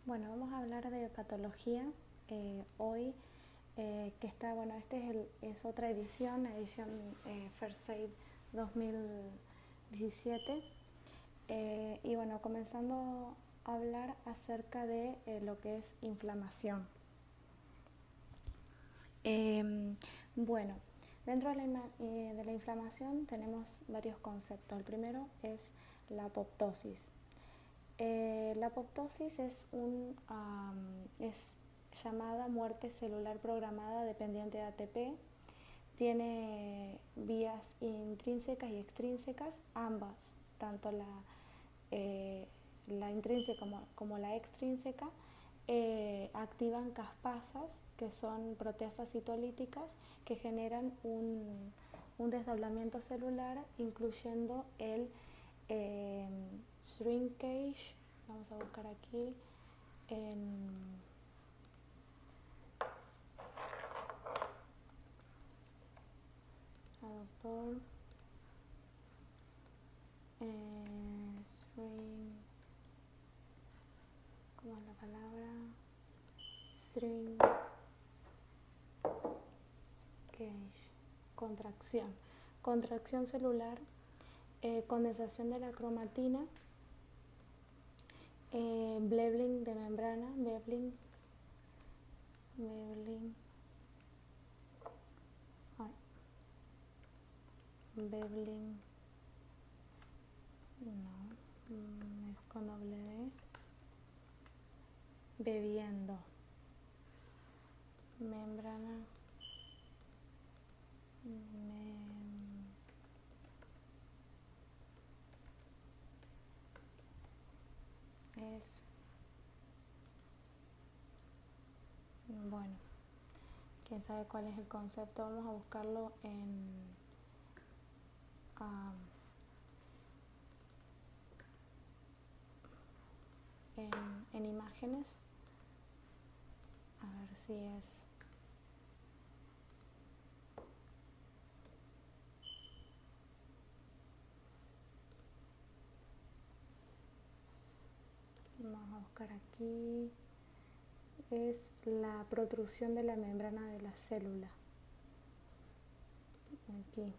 Bueno, vamos a hablar de patología hoy, que está, bueno, es otra edición, la edición First Aid 2017. Y bueno, comenzando a hablar acerca de lo que es inflamación. Bueno, dentro de la inflamación tenemos varios conceptos. El primero es la apoptosis. La apoptosis es llamada muerte celular programada dependiente de ATP. Tiene vías intrínsecas y extrínsecas, ambas, tanto la intrínseca como la extrínseca, activan caspasas, que son proteasas citolíticas que generan un desdoblamiento celular, incluyendo el shrinkage. Vamos a buscar aquí en doctor shrink, ¿cómo es la palabra? Shrinkage, contracción celular, condensación de la cromatina, Veblen de membrana, Veblen, no, es con W, bebiendo, membrana, es, bueno, quién sabe cuál es el concepto. Vamos a buscarlo um, en imágenes, a ver si es. Vamos a buscar aquí. Es la protrusión de la membrana de la célula. Aquí.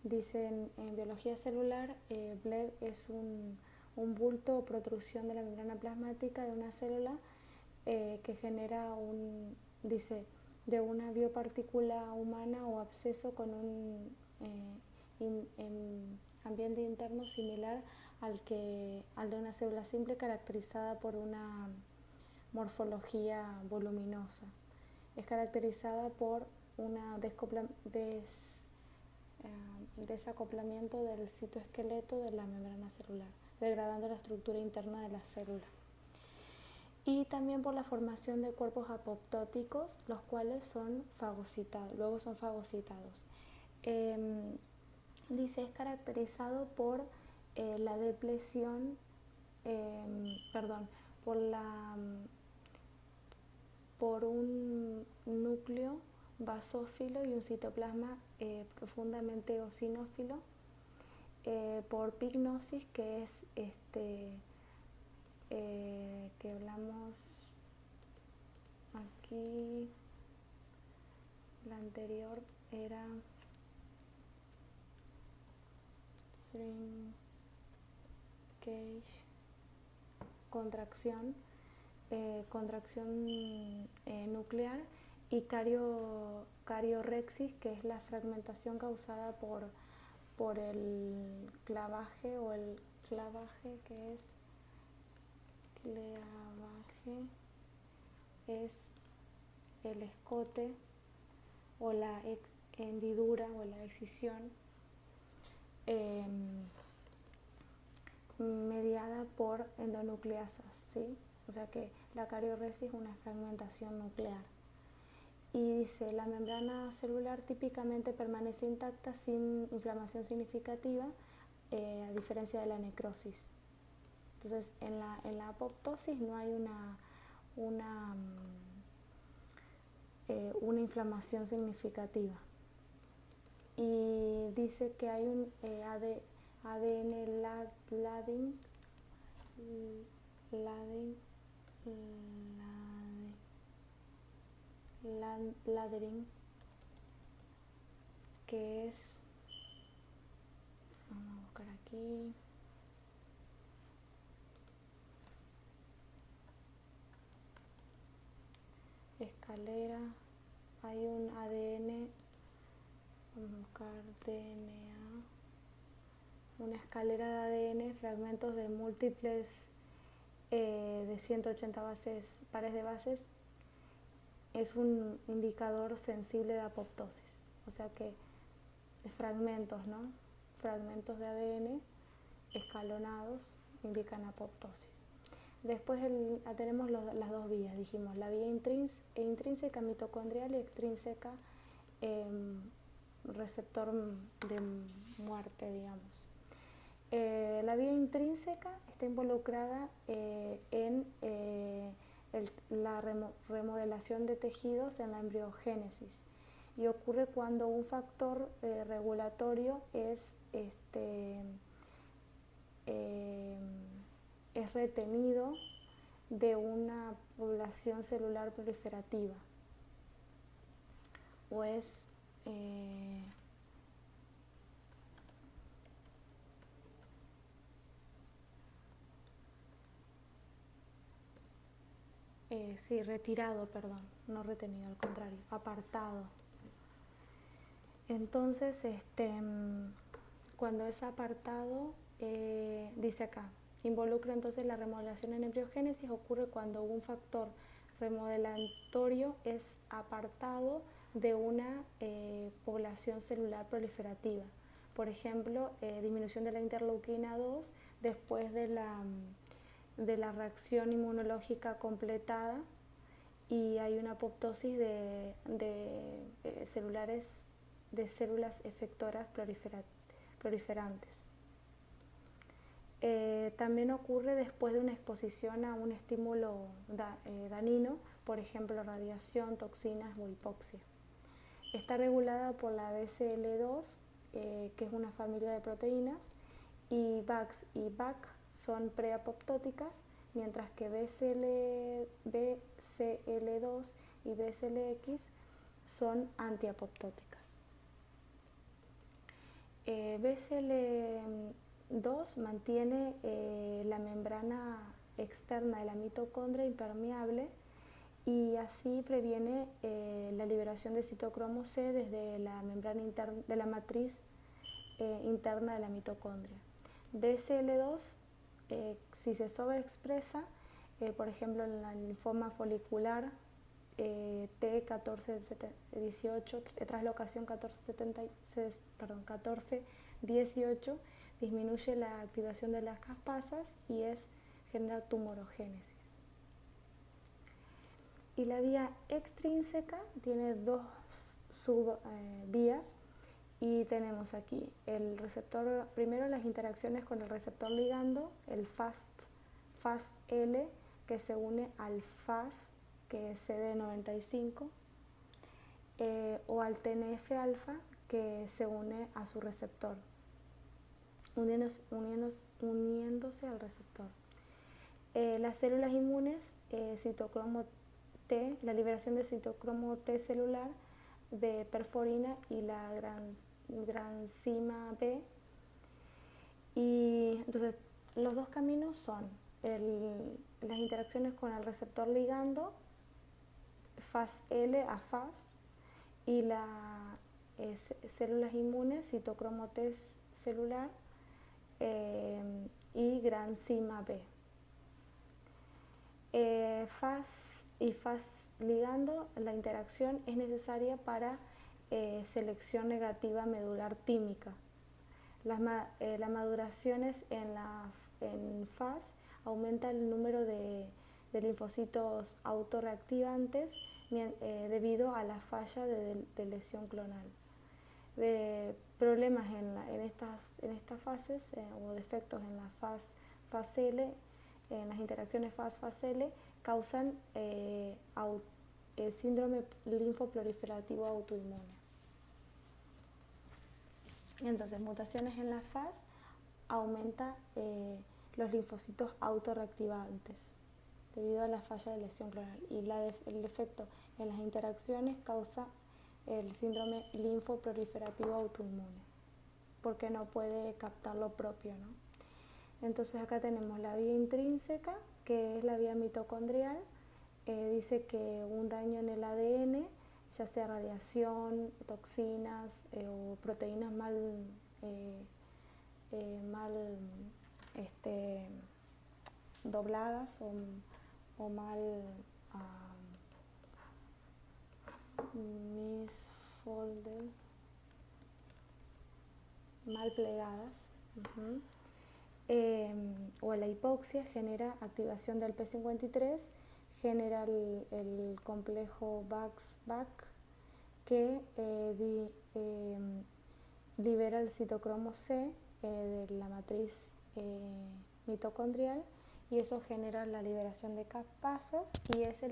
Dice en biología celular, BLEB es un bulto o protrusión de la membrana plasmática de una célula que genera dice, de una biopartícula humana o absceso con un ambiente interno similar al de una célula simple, caracterizada por una morfología voluminosa. Es caracterizada por una desacoplamiento del citoesqueleto de la membrana celular, degradando la estructura interna de la célula. Y también por la formación de cuerpos apoptóticos, los cuales luego son fagocitados. Dice, es caracterizado por la depresión, por un núcleo basófilo y un citoplasma profundamente eosinófilo, por pignosis, que es que hablamos aquí, la anterior era shrinkage, contracción nuclear, y cariorexis, que es la fragmentación causada por el clavaje, que es el escote o la hendidura o la excisión mediada por endonucleasas, ¿sí? O sea que la cariorexis es una fragmentación nuclear. Y dice, la membrana celular típicamente permanece intacta sin inflamación significativa, a diferencia de la necrosis. Entonces, en la apoptosis no hay una inflamación significativa. Y dice que hay un ADN ladding laddering, que es, vamos a buscar aquí, escalera, hay un ADN, vamos a buscar DNA, una escalera de ADN, fragmentos de múltiples de 180 pares de bases, es un indicador sensible de apoptosis, o sea que fragmentos, ¿no? Fragmentos de ADN escalonados indican apoptosis. Después tenemos las dos vías, dijimos, la vía intrínseca mitocondrial y extrínseca receptor de muerte, digamos. La vía intrínseca está involucrada en la remodelación de tejidos en la embriogénesis y ocurre cuando un factor regulatorio es retenido de una población celular proliferativa o es sí, retirado, perdón, no retenido, al contrario, apartado. Entonces, cuando es apartado, dice acá, involucra entonces la remodelación en embriogénesis, ocurre cuando un factor remodelatorio es apartado de una población celular proliferativa. Por ejemplo, disminución de la interleuquina 2 después de la reacción inmunológica completada y hay una apoptosis de células efectoras proliferantes. También ocurre después de una exposición a un estímulo dañino, por ejemplo radiación, toxinas o hipoxia. Está regulada por la BCL2, que es una familia de proteínas, y VAX y BAC son preapoptóticas, mientras que BCL2 y BCLX son antiapoptóticas. BCL2 mantiene la membrana externa de la mitocondria impermeable y así previene la liberación de citocromo C desde la membrana interna de la matriz interna de la mitocondria. BCL2, si se sobreexpresa, por ejemplo en la linfoma folicular T1418, traslocación 1418, disminuye la activación de las caspasas y genera tumorogénesis. Y la vía extrínseca tiene dos subvías y tenemos aquí el receptor, primero las interacciones con el receptor ligando, el FASL, que se une al FAS, que es CD95, o al TNF-alfa, que se une a su receptor, uniéndose al receptor. Las células inmunes, citocromo T, la liberación de citocromo T celular, de perforina y la granzima B. Y entonces los dos caminos son las interacciones con el receptor ligando, FASL a FAS, y las células inmunes, citocromo T celular y granzima B. FAS y FAS ligando, la interacción es necesaria para selección negativa medular tímica. Las maduraciones en FAS aumenta el número de linfocitos autorreactivantes debido a la falla de lesión clonal. Problemas en estas fases o defectos en la FASL, en las interacciones FAS-FASL, causan síndrome linfoproliferativo autoinmune. Entonces, mutaciones en la FAS aumenta los linfocitos autorreactivantes. debido a la falla de lesión clonal. Y el defecto en las interacciones causa el síndrome linfoproliferativo autoinmune, porque no puede captar lo propio, ¿no? Entonces acá tenemos la vía intrínseca, que es la vía mitocondrial. Dice que un daño en el ADN, ya sea radiación, toxinas o proteínas mal dobladas o mal misfolded, mal plegadas, o la hipoxia genera activación del P53, genera el complejo Bax-Bac que libera el citocromo C de la matriz mitocondrial, y eso genera la liberación de caspasas, y es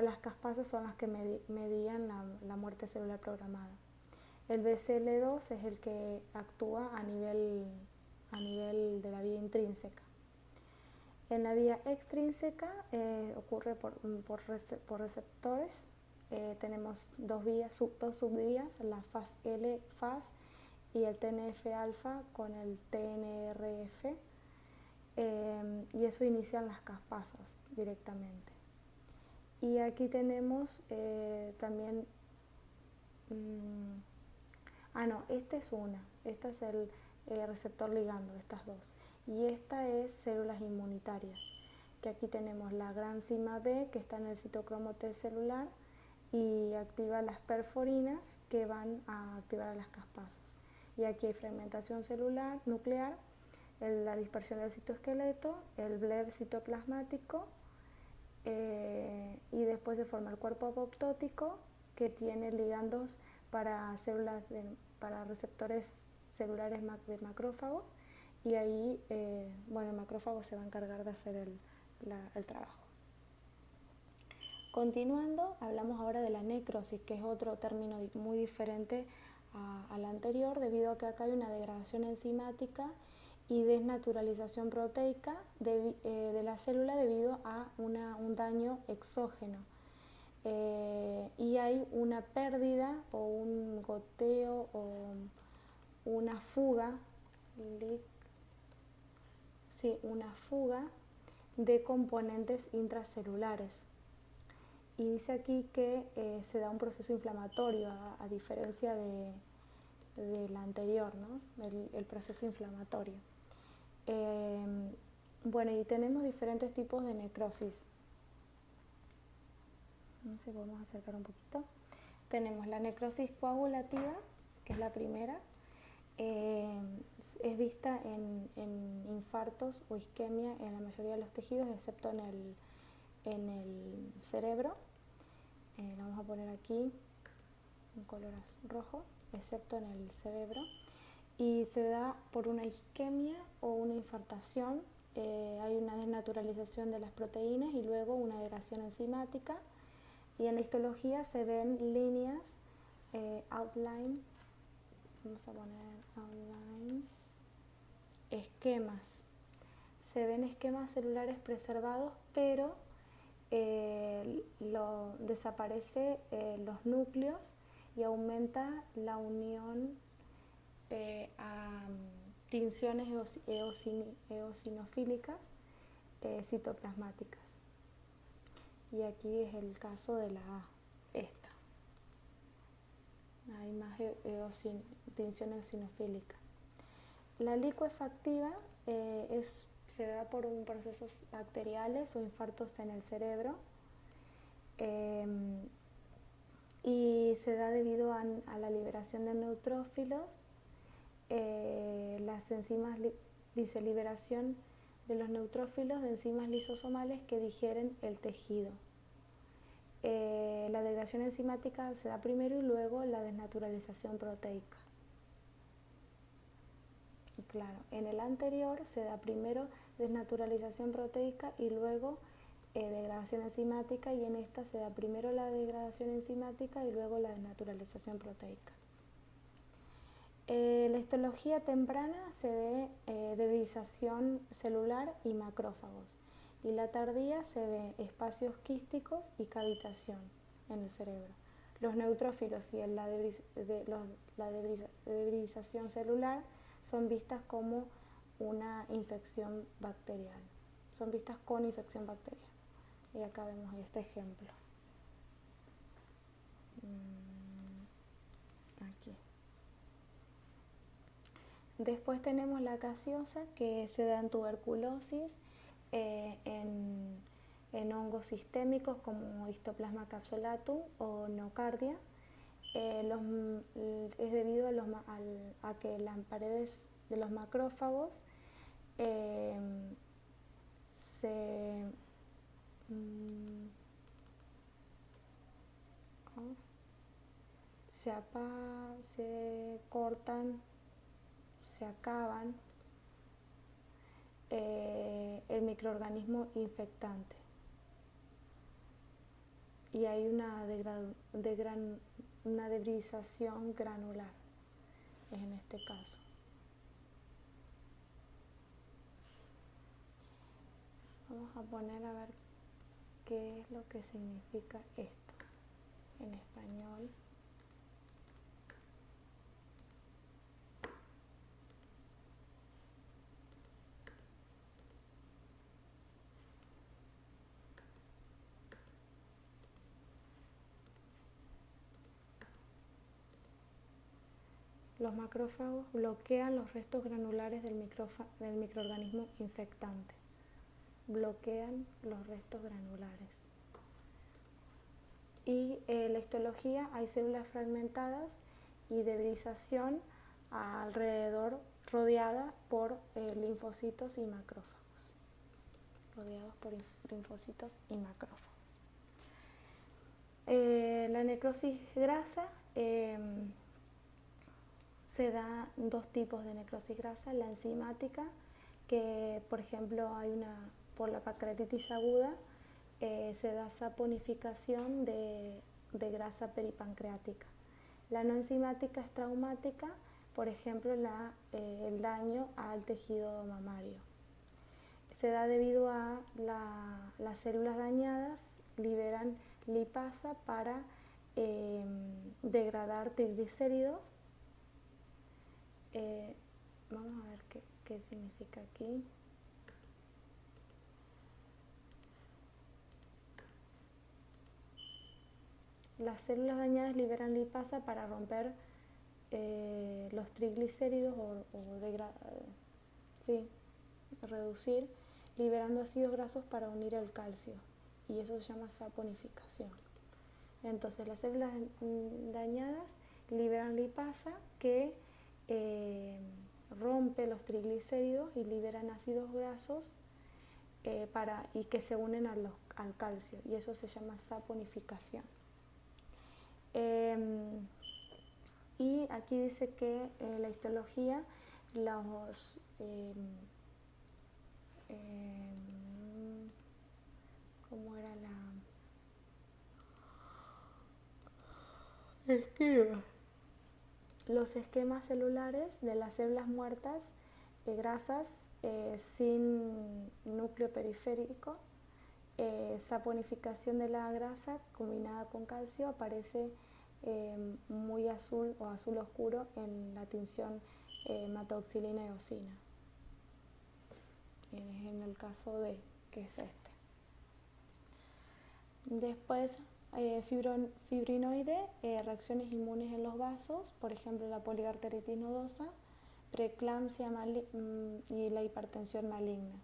las caspasas son las que medían la muerte celular programada. El BCL2 es el que actúa a nivel de la vía intrínseca. En la vía extrínseca ocurre por receptores. Tenemos dos subvías, la FAS y el TNF-alfa con el TNRF, y eso inicia las caspasas directamente. Y aquí tenemos también, esta es el receptor ligando, estas dos, y esta es células inmunitarias, que aquí tenemos la granzima B, que está en el citocromo T celular y activa las perforinas que van a activar a las caspasas. Y aquí hay fragmentación celular nuclear, la dispersión del citoesqueleto, el bleb citoplasmático, y después se forma el cuerpo apoptótico, que tiene ligandos para para receptores celulares de macrófagos, y ahí el macrófago se va a encargar de hacer el trabajo. Continuando, hablamos ahora de la necrosis, que es otro término muy diferente al anterior, debido a que acá hay una degradación enzimática y desnaturalización proteica de la célula debido a un daño exógeno. Y hay una pérdida o un goteo o una fuga, de componentes intracelulares. Y dice aquí que se da un proceso inflamatorio, a diferencia del anterior, ¿no? El proceso inflamatorio. Y tenemos diferentes tipos de necrosis. No sé, podemos acercar un poquito. Tenemos la necrosis coagulativa, que es la primera. Es vista en infartos o isquemia en la mayoría de los tejidos, excepto en el cerebro. La vamos a poner aquí en color rojo, excepto en el cerebro. Y se da por una isquemia o una infartación. Hay una desnaturalización de las proteínas y luego una degradación enzimática. Y en la histología se ven líneas, outline, vamos a poner outlines, esquemas. Se ven esquemas celulares preservados, pero desaparece los núcleos y aumenta la unión a tinciones eosinofílicas citoplasmáticas. Y aquí es el caso de esta. Hay más tinción eosinofílica. La licuefactiva se da por procesos bacteriales o infartos en el cerebro, y se da debido a la liberación de neutrófilos. Las enzimas dice liberación de los neutrófilos de enzimas lisosomales que digieren el tejido. La degradación enzimática se da primero y luego la desnaturalización proteica. Y claro, en el anterior se da primero desnaturalización proteica y luego degradación enzimática, y en esta se da primero la degradación enzimática y luego la desnaturalización proteica. La histología temprana se ve debilización celular y macrófagos, y la tardía se ve espacios quísticos y cavitación en el cerebro. Los neutrófilos y la debridarización celular son vistas como una infección bacteriana. Son vistas con infección bacteriana. Y acá vemos este ejemplo. Aquí. Después tenemos la gaseosa, que se da en tuberculosis, en hongos sistémicos como Histoplasma capsulatum o nocardia. Es debido a que las paredes de los macrófagos se cortan, se acaban el microorganismo infectante y hay una debridización granular, en este caso. Vamos a poner a ver qué es lo que significa esto en español. Los macrófagos bloquean los restos granulares del microorganismo infectante. Bloquean los restos granulares. Y en la histología hay células fragmentadas y debridización alrededor, rodeadas por linfocitos y macrófagos. Rodeados por linfocitos y macrófagos. La necrosis grasa, se da dos tipos de necrosis grasa, la enzimática, que por ejemplo por la pancreatitis aguda, se da saponificación de grasa peripancreática. La no enzimática es traumática, por ejemplo el daño al tejido mamario. Se da debido a las células dañadas liberan lipasa para degradar triglicéridos. Vamos a ver qué significa aquí. Las células dañadas liberan lipasa para romper los triglicéridos reducir, liberando ácidos grasos para unir el calcio, y eso se llama saponificación. Entonces las células dañadas liberan lipasa que rompe los triglicéridos y liberan ácidos grasos y que se unen al calcio, y eso se llama saponificación. Y aquí dice que la histología, ¿cómo era la esquema? Los esquemas celulares de las células muertas, grasas, sin núcleo periférico, saponificación de la grasa combinada con calcio, aparece muy azul o azul oscuro en la tinción hematoxilina y eosina. En el caso D, que es este. Después, fibrinoide, reacciones inmunes en los vasos, por ejemplo la poliarteritis nodosa, preeclampsia y la hipertensión maligna.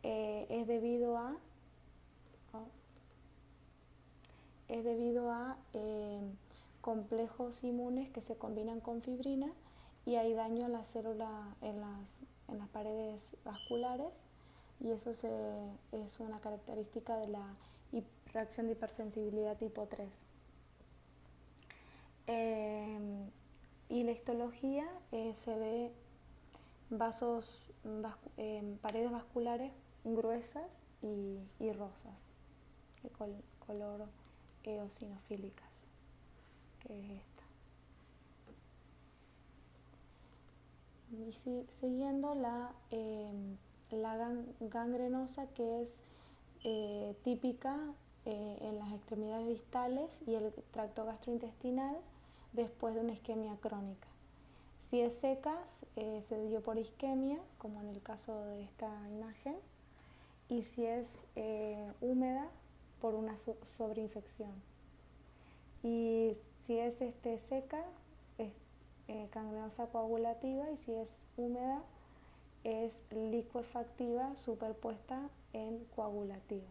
Es debido a complejos inmunes que se combinan con fibrina, y hay daño a la célula en las paredes vasculares, y eso es una característica de la reacción de hipersensibilidad tipo 3. Y la histología se ve paredes vasculares gruesas y rosas, de color eosinofílicas, que es esta. Y siguiendo la gangrenosa, que es típica en las extremidades distales y el tracto gastrointestinal después de una isquemia crónica. Si es seca, se dio por isquemia, como en el caso de esta imagen, y si es húmeda, por una sobreinfección. Y si es seca, es gangrenosa coagulativa, y si es húmeda, es licuefactiva superpuesta en coagulativa.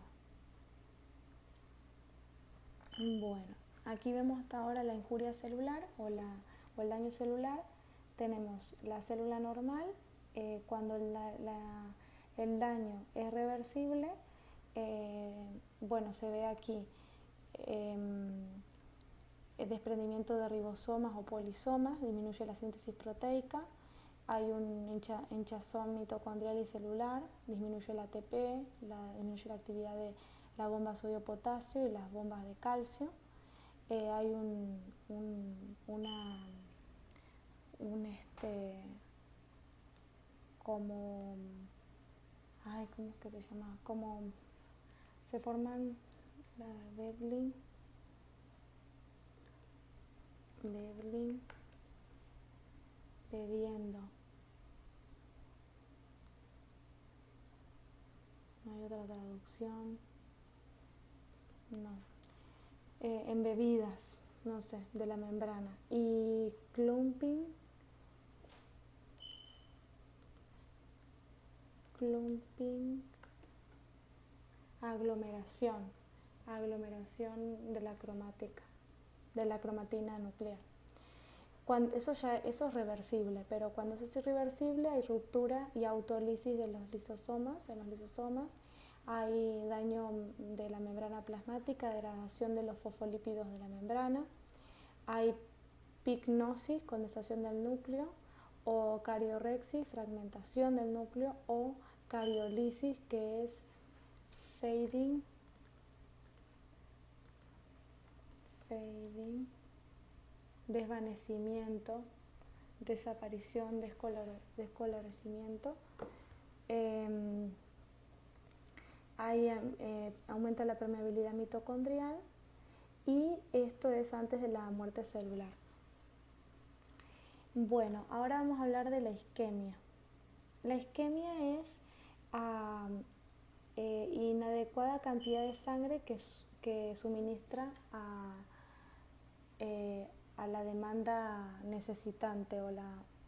Bueno, aquí vemos hasta ahora la injuria celular o el daño celular. Tenemos la célula normal, cuando el daño es reversible, bueno, se ve aquí el desprendimiento de ribosomas o polisomas, disminuye la síntesis proteica, hay un hinchazón mitocondrial y celular, disminuye el ATP, disminuye la actividad de la bomba sodio-potasio y las bombas de calcio. Hay como, ¿cómo es que se llama? Como se forman la Veblen bebiendo. No hay otra traducción. No. Embebidas, no sé, de la membrana. Y clumping, aglomeración de la cromática, de la cromatina nuclear. Eso es reversible, pero cuando eso es irreversible hay ruptura y autólisis de los lisosomas, hay daño de la membrana plasmática, degradación de los fosfolípidos de la membrana, hay pignosis, condensación del núcleo, o cariorrexis, fragmentación del núcleo, o cariolisis, que es fading, desvanecimiento, desaparición, descolorecimiento. Aumenta la permeabilidad mitocondrial, y esto es antes de la muerte celular. Bueno, ahora vamos a hablar de la isquemia. La isquemia es inadecuada cantidad de sangre que suministra a la demanda necesitante o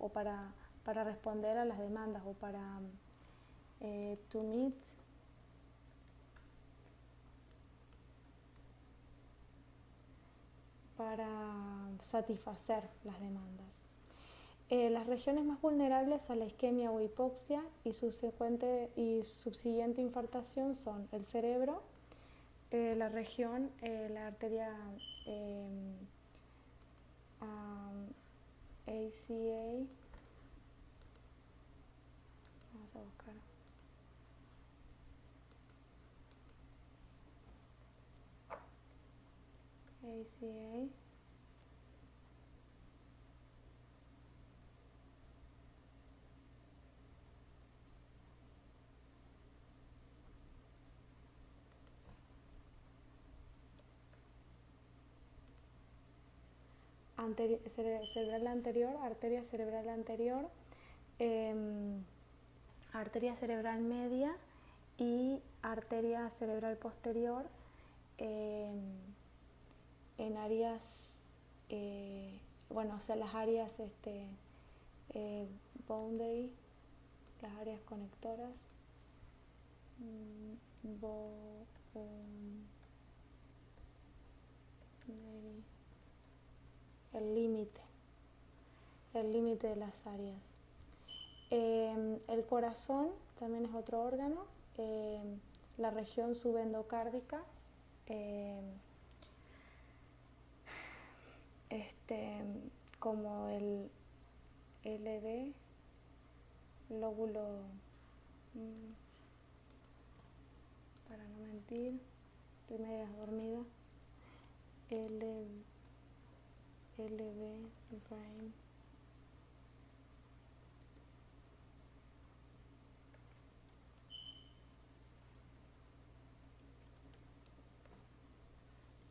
para responder a las demandas o para to meet para satisfacer las demandas. Las regiones más vulnerables a la isquemia o hipoxia y subsiguiente infartación son el cerebro, la región, la arteria ACA, vamos a buscar. ACA. Cerebral anterior, arteria cerebral anterior, arteria cerebral media y arteria cerebral posterior, en áreas, las áreas boundary, las áreas conectoras, el límite de las áreas. El corazón también es otro órgano, la región subendocárdica, como el LV, lóbulo, para no mentir, estoy media dormida, LV, brain.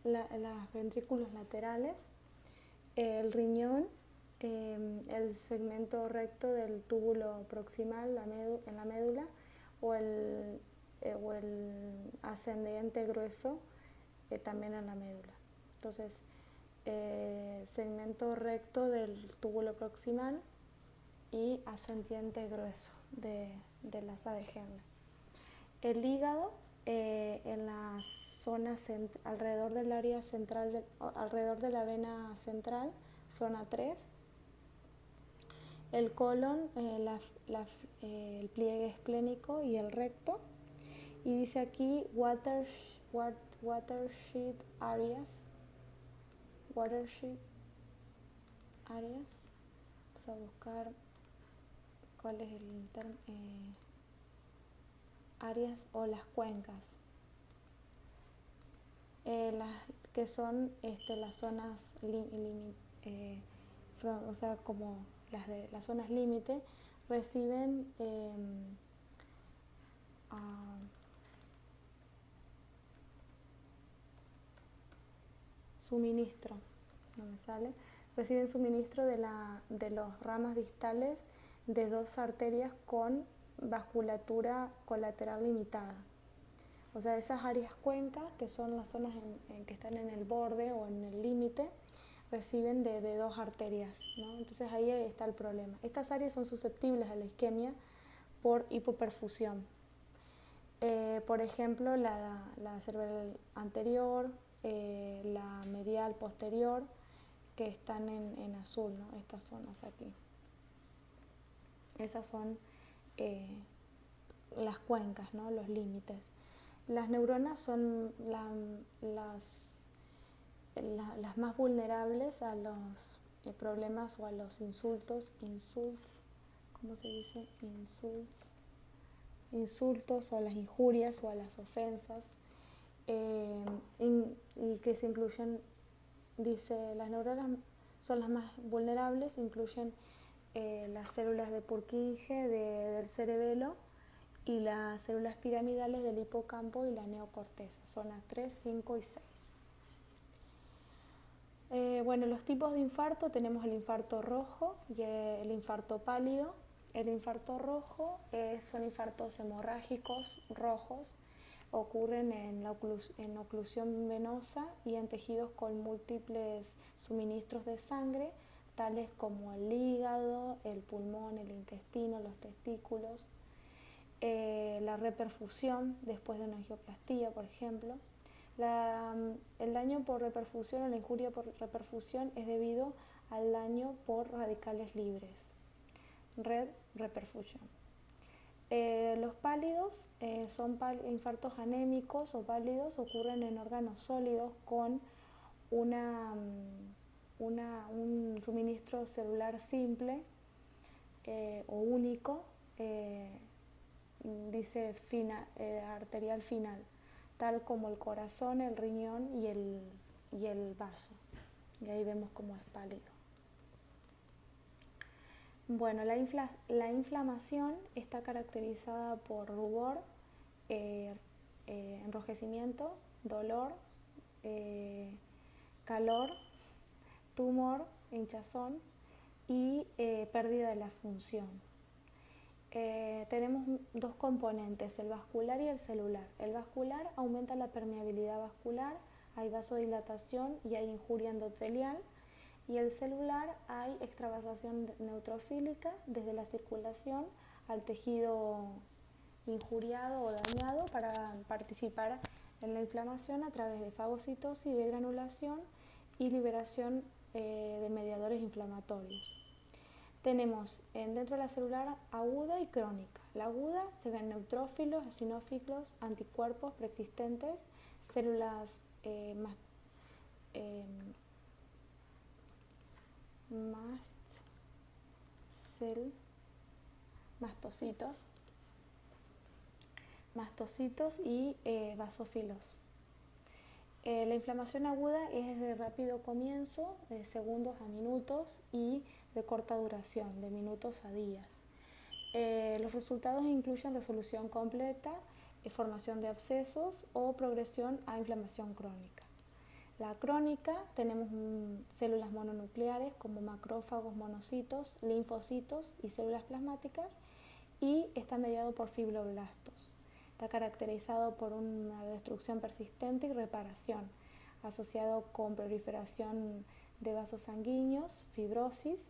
los ventrículos laterales, el riñón, el segmento recto del túbulo proximal en la médula o el ascendente grueso también en la médula. Entonces, segmento recto del túbulo proximal y ascendiente grueso de la asa de Henle. El hígado en la zona alrededor del área central, alrededor de la vena central, zona 3. El colon, el pliegue esplénico y el recto. Y dice aquí watershed areas. Watershed areas. Vamos a buscar cuál es el término. Áreas o las cuencas, que son las zonas o sea, como las zonas límite, reciben suministro, no me sale, reciben suministro de las ramas distales de dos arterias con vasculatura colateral limitada. O sea, esas áreas cuencas, que son las zonas que están en el borde o en el límite, reciben de dos arterias, ¿no? Entonces ahí está el problema. Estas áreas son susceptibles a la isquemia por hipoperfusión. Por ejemplo, la cerebral anterior, la medial posterior, que están en azul, ¿no? Estas zonas aquí. Esas son las cuencas, ¿no? Los límites. Las neuronas son las más vulnerables a los problemas o a los insultos, ¿cómo se dice? Insultos o a las injurias o a las ofensas, y que se incluyen, dice, las neuronas son las más vulnerables, incluyen las células de Purkinje del cerebelo y las células piramidales del hipocampo y la neocorteza, zonas 3, 5 y 6. Bueno, los tipos de infarto, tenemos el infarto rojo y el infarto pálido. El infarto rojo son infartos hemorrágicos rojos, ocurren en oclusión venosa y en tejidos con múltiples suministros de sangre, tales como el hígado, el pulmón, el intestino, los testículos. La reperfusión después de una angioplastía, por ejemplo. El daño por reperfusión o la injuria por reperfusión es debido al daño por radicales libres. Red reperfusion. Los pálidos son infartos anémicos o pálidos, ocurren en órganos sólidos con un suministro celular simple o único, dice arterial final, tal como el corazón, el riñón y el vaso. Y ahí vemos cómo es pálido. Bueno, la inflamación está caracterizada por rubor, enrojecimiento, dolor, calor, tumor, hinchazón y pérdida de la función. Tenemos dos componentes, el vascular y el celular. El vascular aumenta la permeabilidad vascular, hay vasodilatación y hay injuria endotelial. Y el celular hay extravasación neutrofílica desde la circulación al tejido injuriado o dañado para participar en la inflamación a través de fagocitosis, de granulación y liberación de mediadores inflamatorios. Tenemos dentro de la celular aguda y crónica. La aguda se ven neutrófilos, eosinófilos, anticuerpos preexistentes, células mastocitos y basófilos. La inflamación aguda es de rápido comienzo, de segundos a minutos, y de corta duración, de minutos a días. Los resultados incluyen resolución completa, formación de abscesos o progresión a inflamación crónica. La crónica tenemos células mononucleares como macrófagos, monocitos, linfocitos y células plasmáticas, y está mediado por fibroblastos. Está caracterizado por una destrucción persistente y reparación, asociado con proliferación de vasos sanguíneos, fibrosis,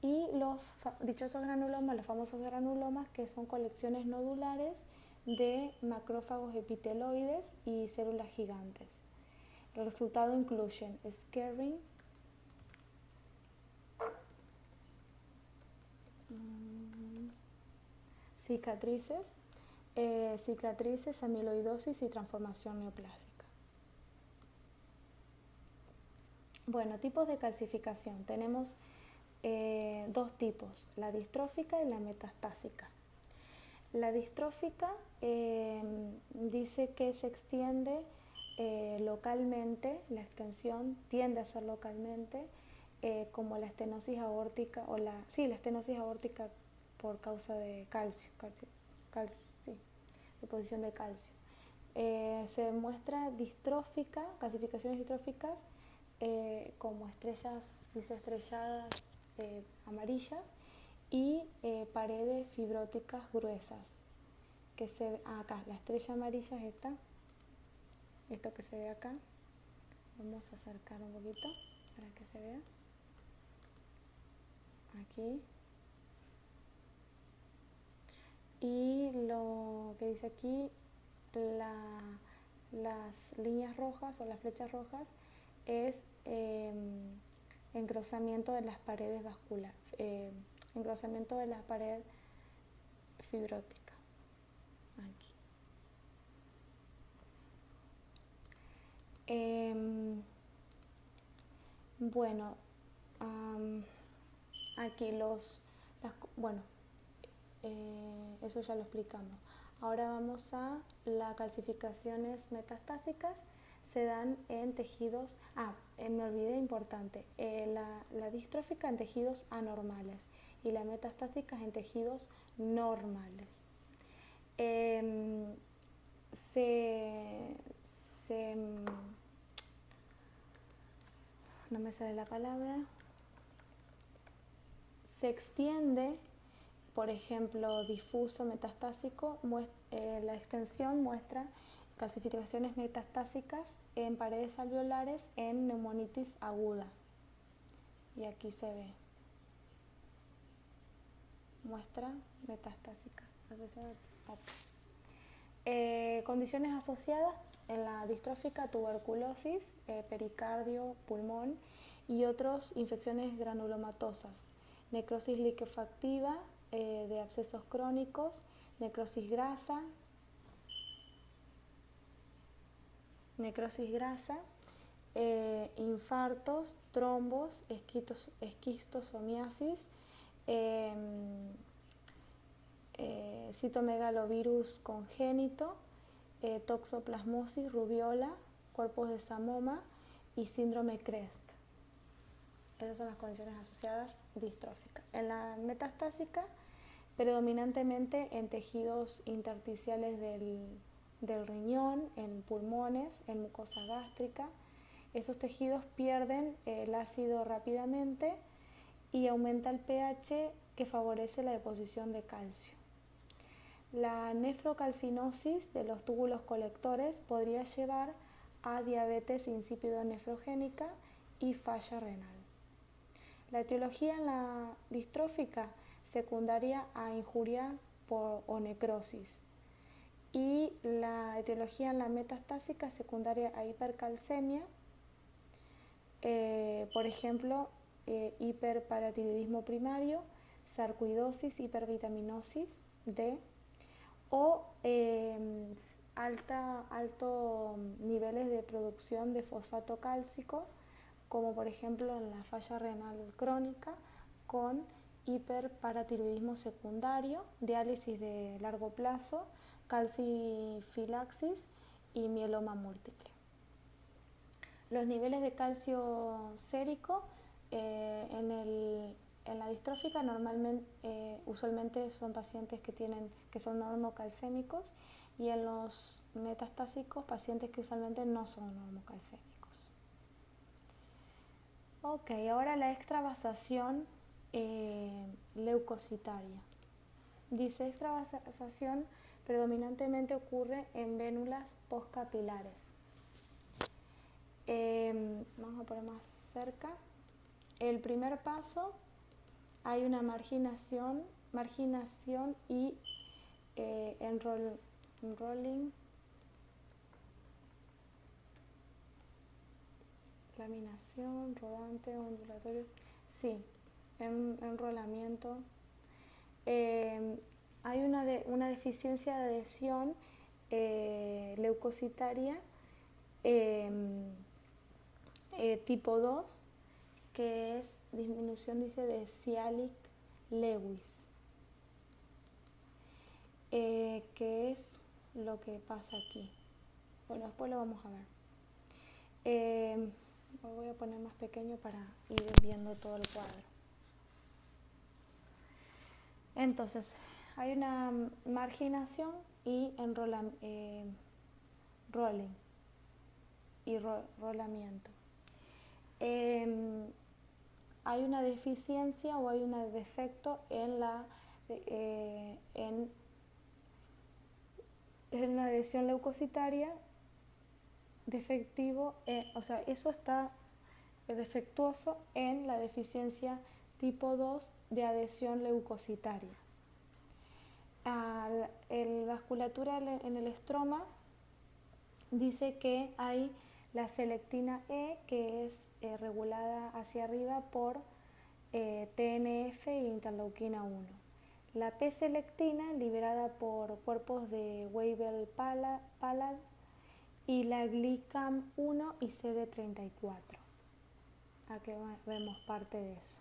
y los dichosos granulomas, los famosos granulomas, que son colecciones nodulares de macrófagos epiteloides y células gigantes. El resultado incluyen scarring, cicatrices, amiloidosis y transformación neoplásica. Bueno, tipos de calcificación. Tenemos dos tipos, la distrófica y la metastásica. La distrófica dice que se extiende localmente, la extensión tiende a ser localmente, como la estenosis aórtica, la estenosis aórtica por causa de deposición de calcio. Se muestra distrófica, calcificaciones distróficas, como estrellas bisestrelladas amarillas y paredes fibróticas gruesas, que se ve acá. La estrella amarilla es esto que se ve acá. Vamos a acercar un poquito para que se vea. Aquí. Y lo que dice aquí, las líneas rojas o las flechas rojas, es engrosamiento de las paredes vasculares, engrosamiento de la pared fibrótica. Aquí. Bueno, aquí eso ya lo explicamos. Ahora vamos a las calcificaciones metastásicas. Se dan en tejidos, me olvidé, importante, la distrófica en tejidos anormales y la metastásica en tejidos normales. No me sale la palabra. Se extiende, por ejemplo, difuso metastásico, la extensión muestra calcificaciones metastásicas en paredes alveolares en neumonitis aguda. Y aquí se ve. Muestra metastásica. Condiciones asociadas en la distrófica: tuberculosis, pericardio, pulmón y otras infecciones granulomatosas, necrosis liquefactiva de abscesos crónicos, necrosis grasa, infartos, trombos, esquistosomiasis, citomegalovirus congénito, toxoplasmosis, rubiola, cuerpos de Samoma y síndrome CREST. Esas son las condiciones asociadas distróficas. En la metastásica, predominantemente en tejidos intersticiales del riñón, en pulmones, en mucosa gástrica. Esos tejidos pierden el ácido rápidamente y aumenta el pH, que favorece la deposición de calcio. La nefrocalcinosis de los túbulos colectores podría llevar a diabetes insípido-nefrogénica y falla renal. La etiología en la distrófica, secundaria a injuria o necrosis, y la etiología en la metastásica, secundaria a hipercalcemia, por ejemplo, hiperparatiroidismo primario, sarcoidosis, hipervitaminosis D, o altos niveles de producción de fosfato cálcico, como por ejemplo en la falla renal crónica, con hiperparatiroidismo secundario, diálisis de largo plazo, calcifilaxis y mieloma múltiple. Los niveles de calcio sérico en la distrófica usualmente son pacientes que son normocalcémicos, y en los metastásicos pacientes que usualmente no son normocalcémicos. Ok, ahora la extravasación leucocitaria. Dice extravasación predominantemente ocurre en vénulas postcapilares. Vamos a poner más cerca. El primer paso, hay una marginación y enrolling, laminación, rodante, ondulatorio, sí, enrolamiento. Hay una deficiencia de adhesión leucocitaria tipo 2, que es disminución, dice, de Cialik-Lewis. ¿Qué es lo que pasa aquí? Bueno, después lo vamos a ver. Lo voy a poner más pequeño para ir viendo todo el cuadro. Entonces, hay una marginación y rolling y rolamiento. Hay una deficiencia o hay un defecto en la adhesión leucocitaria defectivo, o sea, eso está defectuoso en la deficiencia tipo 2 de adhesión leucocitaria. La vasculatura en el estroma dice que hay la selectina E, que es regulada hacia arriba por TNF e interleuquina 1. La P-selectina, liberada por cuerpos de Weibel-Palade, y la GlyCAM1 y CD34. Aquí vemos parte de eso.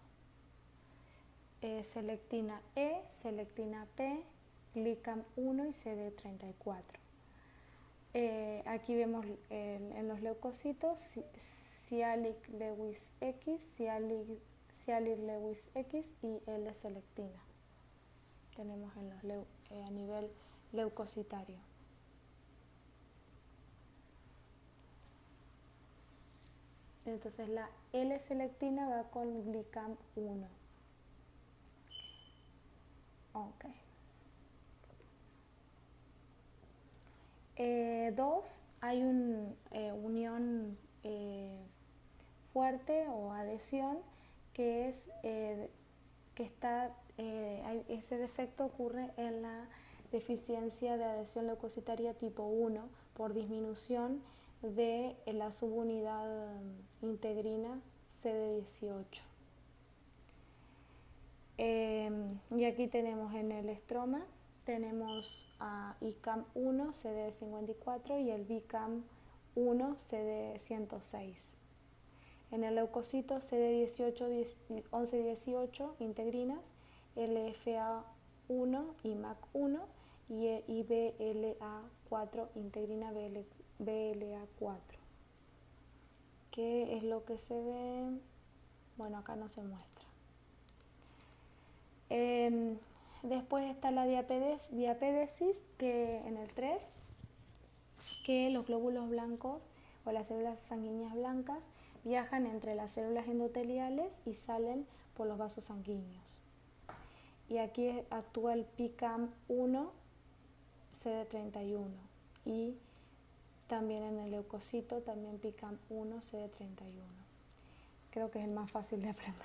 Selectina E, selectina P, GlyCAM1 y CD34. Aquí vemos en los leucocitos Cialik-Lewis X, Cialik-Lewis X y L-selectina. Tenemos a nivel leucocitario. Entonces la L-selectina va con GlyCAM1. Ok. 2, hay una unión fuerte o adhesión que es ese defecto ocurre en la deficiencia de adhesión leucocitaria tipo 1 por disminución de la subunidad integrina CD18. Y aquí tenemos en el estroma, tenemos a ICAM1 CD54 y el BICAM1 CD106. En el leucocito CD18, 11-18 integrinas, LFA1 y MAC1 y BLA4 integrina BLA4. ¿Qué es lo que se ve? Bueno, acá no se muestra. Después está la diapédesis, que en el 3, que los glóbulos blancos o las células sanguíneas blancas viajan entre las células endoteliales y salen por los vasos sanguíneos. Y aquí actúa el PICAM1 CD31 y también en el leucocito también PICAM1 CD31. Creo que es el más fácil de aprender,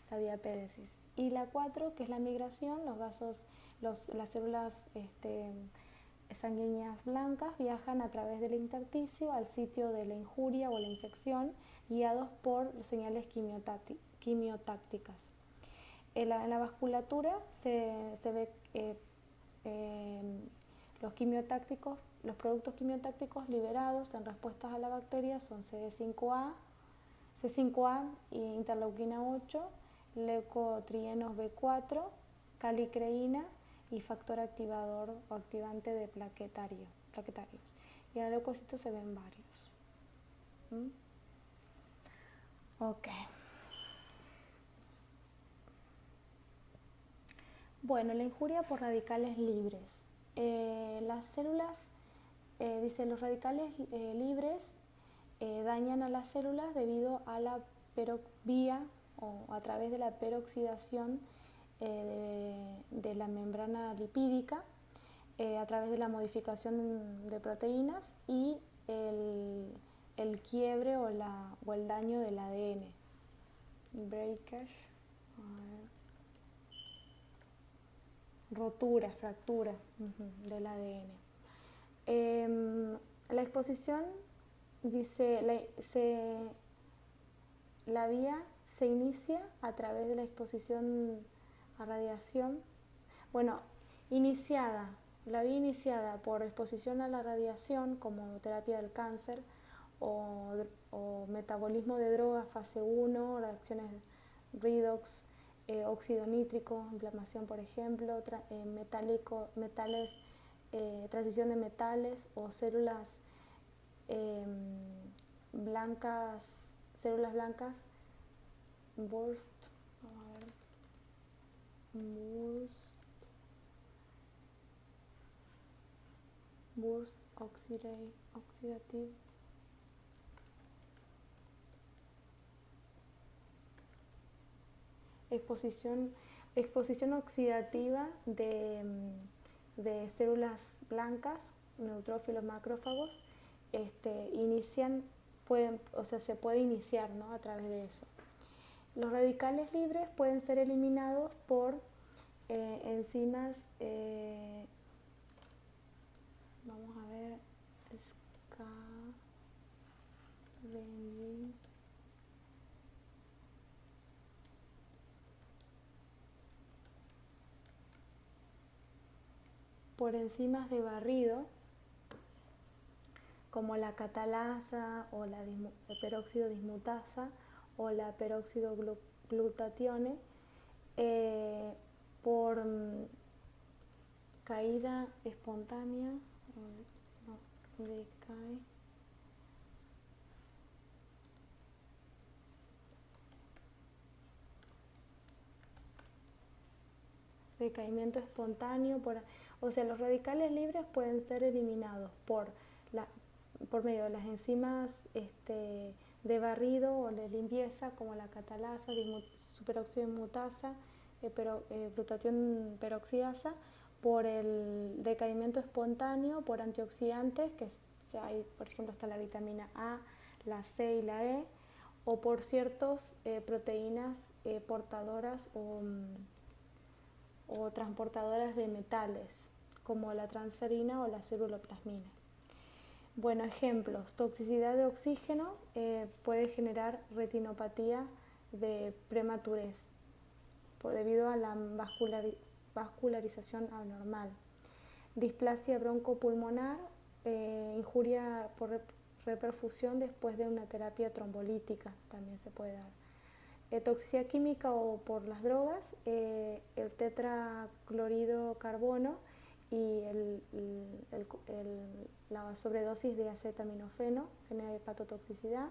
la diapédesis. Y la 4, que es la migración, las células sanguíneas blancas viajan a través del intersticio al sitio de la injuria o la infección, guiados por señales quimiotácticas. En la vasculatura se ve los productos quimiotácticos liberados en respuestas a la bacteria son C5A y interleuquina 8, leucotrienos B4, calicreína y factor activador o activante de plaquetarios. Y en el leucocito se ven varios. Ok. Bueno, la injuria por radicales libres. Las células, dice, los radicales libres dañan a las células debido a la vía o a través de la peroxidación de la membrana lipídica, a través de la modificación de proteínas y el quiebre o el daño del ADN. Breakage, rotura, fractura del ADN. La exposición dice, la vía se inicia a través de la exposición a radiación. Bueno, la vía iniciada por exposición a la radiación como terapia del cáncer o metabolismo de drogas fase 1, reacciones redox, óxido nítrico, inflamación por ejemplo, transición de metales o células blancas, burst oxidative, exposición oxidativa de células blancas, neutrófilos, macrófagos, se puede iniciar, ¿no?, a través de eso. Los radicales libres pueden ser eliminados por enzimas, vamos a ver, por enzimas de barrido como la catalasa o la peróxido dismutasa o la peróxido glutatione, por caída espontánea, decaimiento espontáneo, los radicales libres pueden ser eliminados por medio de las enzimas de barrido o de limpieza como la catalasa, superóxido dismutasa, glutatión peroxidasa, por el decaimiento espontáneo, por antioxidantes, que ya hay, por ejemplo, está la vitamina A, la C y la E, o por ciertas proteínas portadoras o transportadoras de metales, como la transferina o la ceruloplasmina. Bueno, ejemplos: toxicidad de oxígeno puede generar retinopatía de prematurez debido a la vascularización anormal. Displasia broncopulmonar, injuria por reperfusión después de una terapia trombolítica, también se puede dar. Toxicidad química o por las drogas, el tetraclorido carbono y la sobredosis de acetaminofeno genera hepatotoxicidad,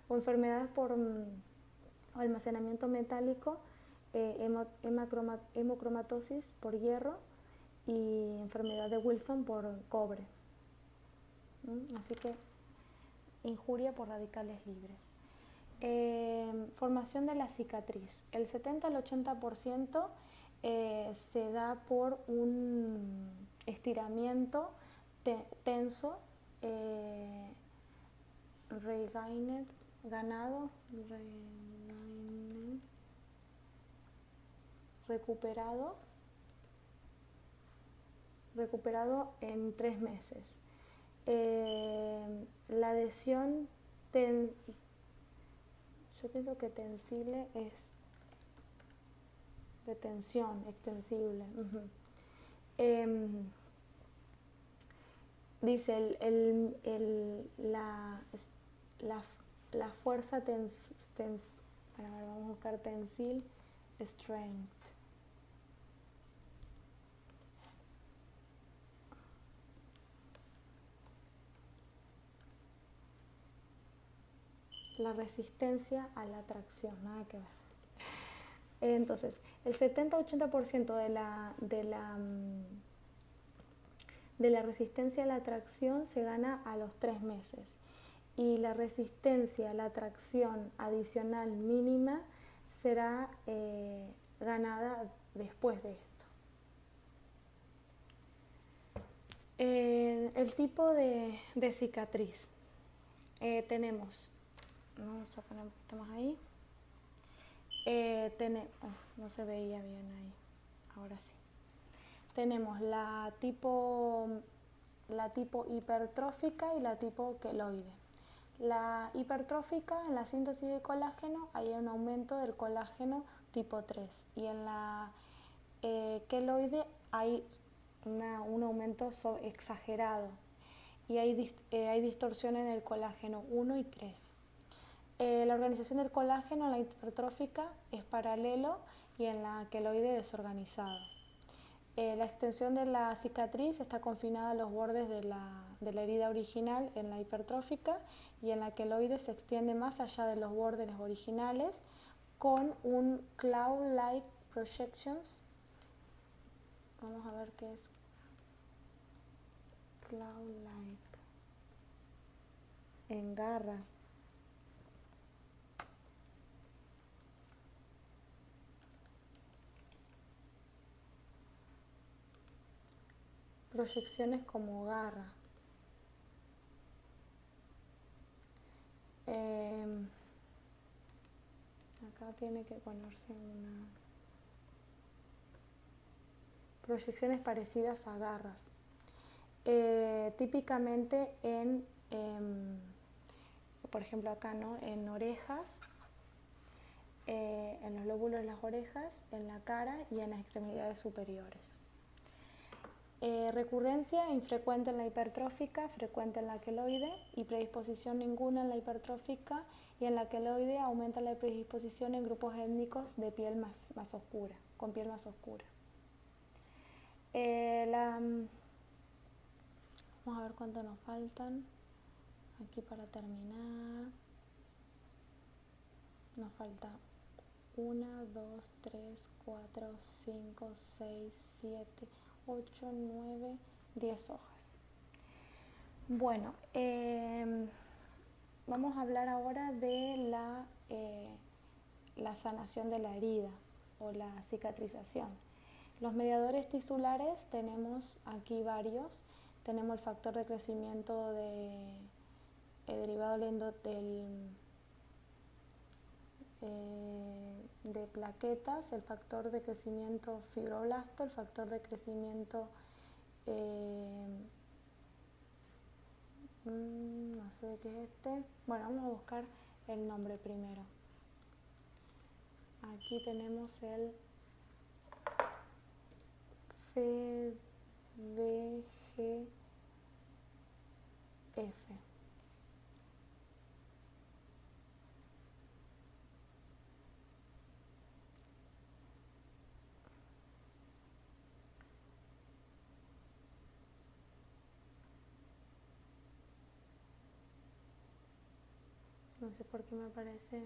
o enfermedades por almacenamiento metálico, hemocromatosis por hierro y enfermedad de Wilson por cobre. Así que injuria por radicales libres. Formación de la cicatriz. El 70 al 80% se da por un estiramiento tenso, recuperado en 3 meses. La adhesión yo pienso que tensible es de tensión, extensible. Dice la fuerza vamos a buscar tensil, strength. La resistencia a la tracción, nada que ver. Entonces, el 70-80% de la resistencia a la tracción se gana a los 3 meses. y la resistencia a la tracción adicional mínima será ganada después de esto. El tipo de cicatriz. Tenemos, vamos a poner un poquito más ahí. No se veía bien ahí, ahora sí. Tenemos la tipo hipertrófica y la tipo queloide. La hipertrófica, en la síntesis de colágeno hay un aumento del colágeno tipo 3 y en la queloide hay un aumento exagerado y hay distorsión en el colágeno 1 y 3. La organización del colágeno en la hipertrófica es paralelo y en la queloide desorganizado. La extensión de la cicatriz está confinada a los bordes de la herida original en la hipertrófica y en la queloide se extiende más allá de los bordes originales con un claw-like projections. Vamos a ver qué es claw-like. Engarra. Proyecciones como garra. Acá tiene que ponerse una... Proyecciones parecidas a garras. Típicamente por ejemplo acá, ¿no? En orejas, en los lóbulos de las orejas, en la cara y en las extremidades superiores. Recurrencia infrecuente en la hipertrófica, frecuente en la queloide y predisposición ninguna en la hipertrófica, y en la queloide aumenta la predisposición en grupos étnicos de piel más oscura, con piel más oscura. Vamos a ver cuánto nos faltan aquí para terminar. Nos falta 1, 2, 3, 4, 5, 6, 7, 8, 9, 10 hojas. Bueno, vamos a hablar ahora de la sanación de la herida o la cicatrización. Los mediadores tisulares tenemos aquí varios. Tenemos el factor de crecimiento derivado de plaquetas, el factor de crecimiento fibroblasto, el factor de crecimiento no sé de qué es este. Bueno, vamos a buscar el nombre primero. Aquí tenemos el FDGF. No sé por qué me aparece